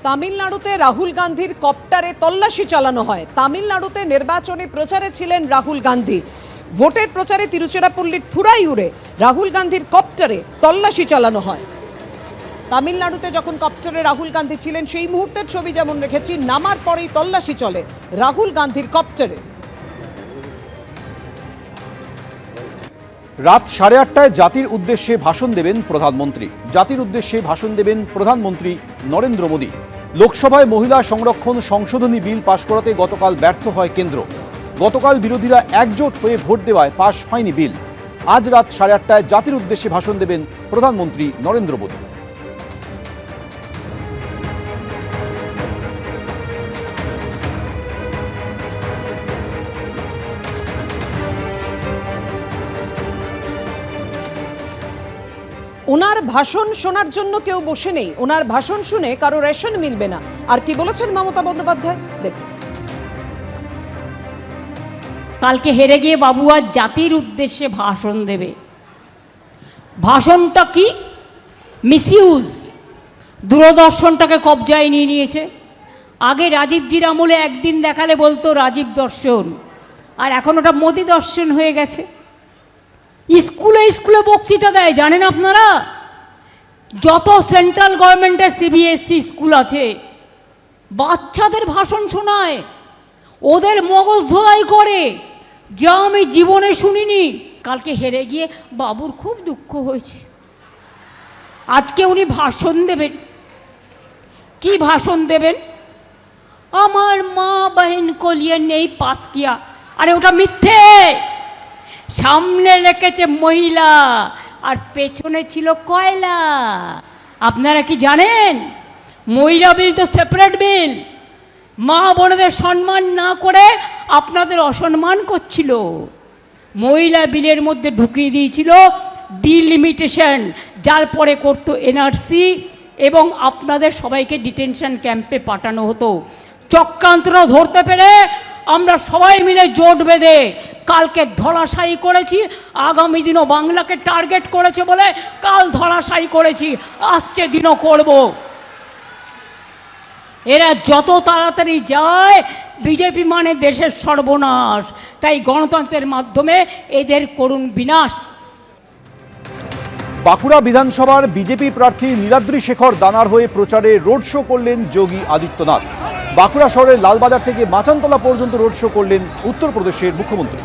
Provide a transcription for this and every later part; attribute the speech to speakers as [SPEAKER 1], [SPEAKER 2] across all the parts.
[SPEAKER 1] তামিলনাড়ুতে রাহুল গান্ধীর কপ্টারে তল্লাশি চালানো হয়। তামিলনাড়ুতে নির্বাচনী প্রচারে ছিলেন রাহুল গান্ধী। ভোটের প্রচারে তিরুচিরাপল্লীর থুরাইউরে রাহুল গান্ধীর কপ্টারে তল্লাশি চালানো হয়। তামিলনাড়ুতে যখন কপ্টারে রাহুল গান্ধী ছিলেন সেই মুহূর্তের ছবি যেমন রেখেছি, নামার পরেই তল্লাশি চলে রাহুল গান্ধীর কপ্টারে।
[SPEAKER 2] রাত 8:30টায় জাতির উদ্দেশ্যে ভাষণ দেবেন প্রধানমন্ত্রী। জাতির উদ্দেশ্যে ভাষণ দেবেন প্রধানমন্ত্রী নরেন্দ্র মোদী। লোকসভায় মহিলা সংরক্ষণ সংশোধনী বিল পাশ করাতে গতকাল ব্যর্থ হয় কেন্দ্র। গতকাল বিরোধীরা একজোট হয়ে ভোট দেওয়ায় পাশ হয়নি বিল। আজ রাত 8:30টায় জাতির উদ্দেশ্যে ভাষণ দেবেন প্রধানমন্ত্রী নরেন্দ্র মোদী।
[SPEAKER 1] ওনার ভাষণ শোনার জন্য কেউ বসে নেই। ওনার ভাষণ শুনে কারো রেশন মিলবে না। আর কি বলেছেন মমতা বন্দ্যোপাধ্যায় দেখুন।
[SPEAKER 3] কালকে হেরে গিয়ে বাবু আজ জাতির উদ্দেশ্যে ভাষণ দেবে। ভাষণটা কি? মিসইউজ। দূরদর্শনটাকে কবজায় নিয়ে নিয়েছে। আগে রাজীবজির আমলে একদিন দেখালে বলতো রাজীব দর্শন, আর এখন ওটা মোদি দর্শন হয়ে গেছে। স্কুলে স্কুলে বক্তৃতা দেয়, জানেন আপনারা? যত সেন্ট্রাল গভর্নমেন্টের সিবিএসসি স্কুল আছে বাচ্চাদের ভাষণ শোনায়, ওদের মগজ ধোলাই করে, যা আমি জীবনে শুনিনি। কালকে হেরে গিয়ে বাবুর খুব দুঃখ হয়েছে। আজকে উনি ভাষণ দেবেন। কি ভাষণ দেবেন? আমার মা বহন কো লিয়ে নেই পাস কিয়া। আরে ওটা মিথ্যে। সামনে রেখেছে মহিলা আর পেছনে ছিল কয়লা। আপনারা কি জানেন? মহিলা বিল তো সেপারেট বিল। মা বোনদের সম্মান না করে আপনাদের অসম্মান করছিল। মহিলা বিলের মধ্যে ঢুকিয়ে দিয়েছিল ডিলিমিটেশন, যার পরে করতো এনআরসি, এবং আপনাদের সবাইকে ডিটেনশন ক্যাম্পে পাঠানো হতো। চক্রান্তরা ধরতে পেরে আমরা সবাই মিলে জোট বেঁধে কালকে ধরাশায়ী করেছি। আগামী দিনও বাংলাকে টার্গেট করেছে বলে কাল ধরাশায়ী করেছি, আসছে দিনও করব। এরা যত তাড়াতাড়ি যায়, বিজেপি মানে দেশের সর্বনাশ। তাই গণতন্ত্রের মাধ্যমে এদের করুণ বিনাশ।
[SPEAKER 2] বাঁকুড়া বিধানসভার বিজেপি প্রার্থী নীলাদ্রি শেখর দানার হয়ে প্রচারে রোড শো করলেন যোগী আদিত্যনাথ। বাঁকুড়া শহরের লালবাজার থেকে মাচানতলা পর্যন্ত রোড শো করলেন উত্তরপ্রদেশের মুখ্যমন্ত্রী।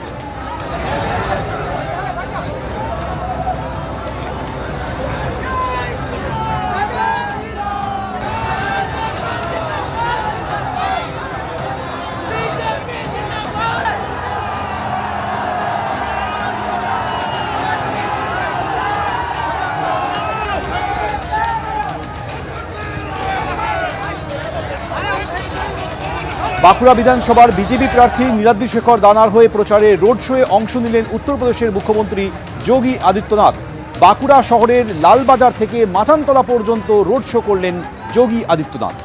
[SPEAKER 2] বাঁকুড়া বিধানসভার বিজেপি প্রার্থী নীলাদ্রি শেখর দানার হয়ে প্রচারে রোড শোয়ে অংশ নিলেন উত্তরপ্রদেশের মুখ্যমন্ত্রী যোগী আদিত্যনাথ। বাঁকুড়া শহরের লালবাজার থেকে মাচানতলা পর্যন্ত রোড শো করলেন যোগী আদিত্যনাথ।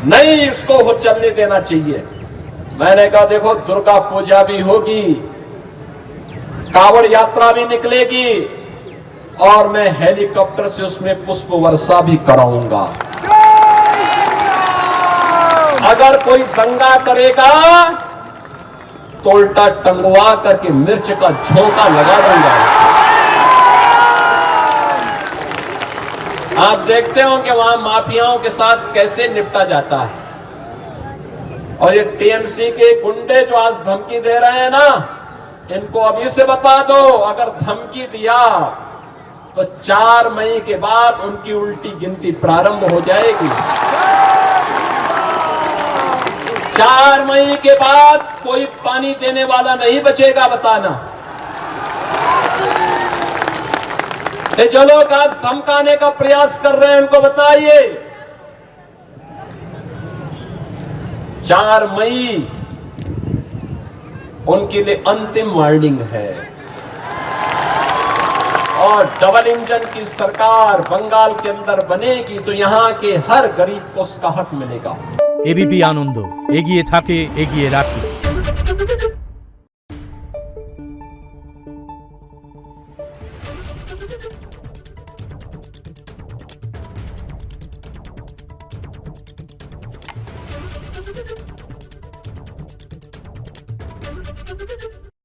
[SPEAKER 4] नहीं, इसको हो चलने देना चाहिए। मैंने कहा देखो, दुर्गा पूजा भी होगी, कांवड़ यात्रा भी निकलेगी, और मैं हेलीकॉप्टर से उसमें पुष्प वर्षा भी कराऊंगा। अगर कोई दंगा करेगा तो उल्टा टंगवा करके मिर्च का झोंका लगा दूंगा। आप देखते हो कि वहां माफियाओं के साथ कैसे निपटा जाता है। और ये टीएमसी के गुंडे जो आज धमकी दे रहे हैं ना, इनको अभी से बता दो, अगर धमकी दिया तो 4 मई के बाद उनकी उल्टी गिनती प्रारंभ हो जाएगी। 4 मई के बाद कोई पानी देने वाला नहीं बचेगा, बताना। ये जो लोग आज धमकाने का प्रयास कर रहे हैं, उनको बताइए 4 मई उनके लिए अंतिम वार्निंग है। और डबल इंजन की सरकार बंगाल के अंदर बनेगी तो यहाँ के हर गरीब को उसका हक मिलेगा।
[SPEAKER 5] এবিপি আনন্দ এগিয়ে থাকে এগিয়ে রাখে।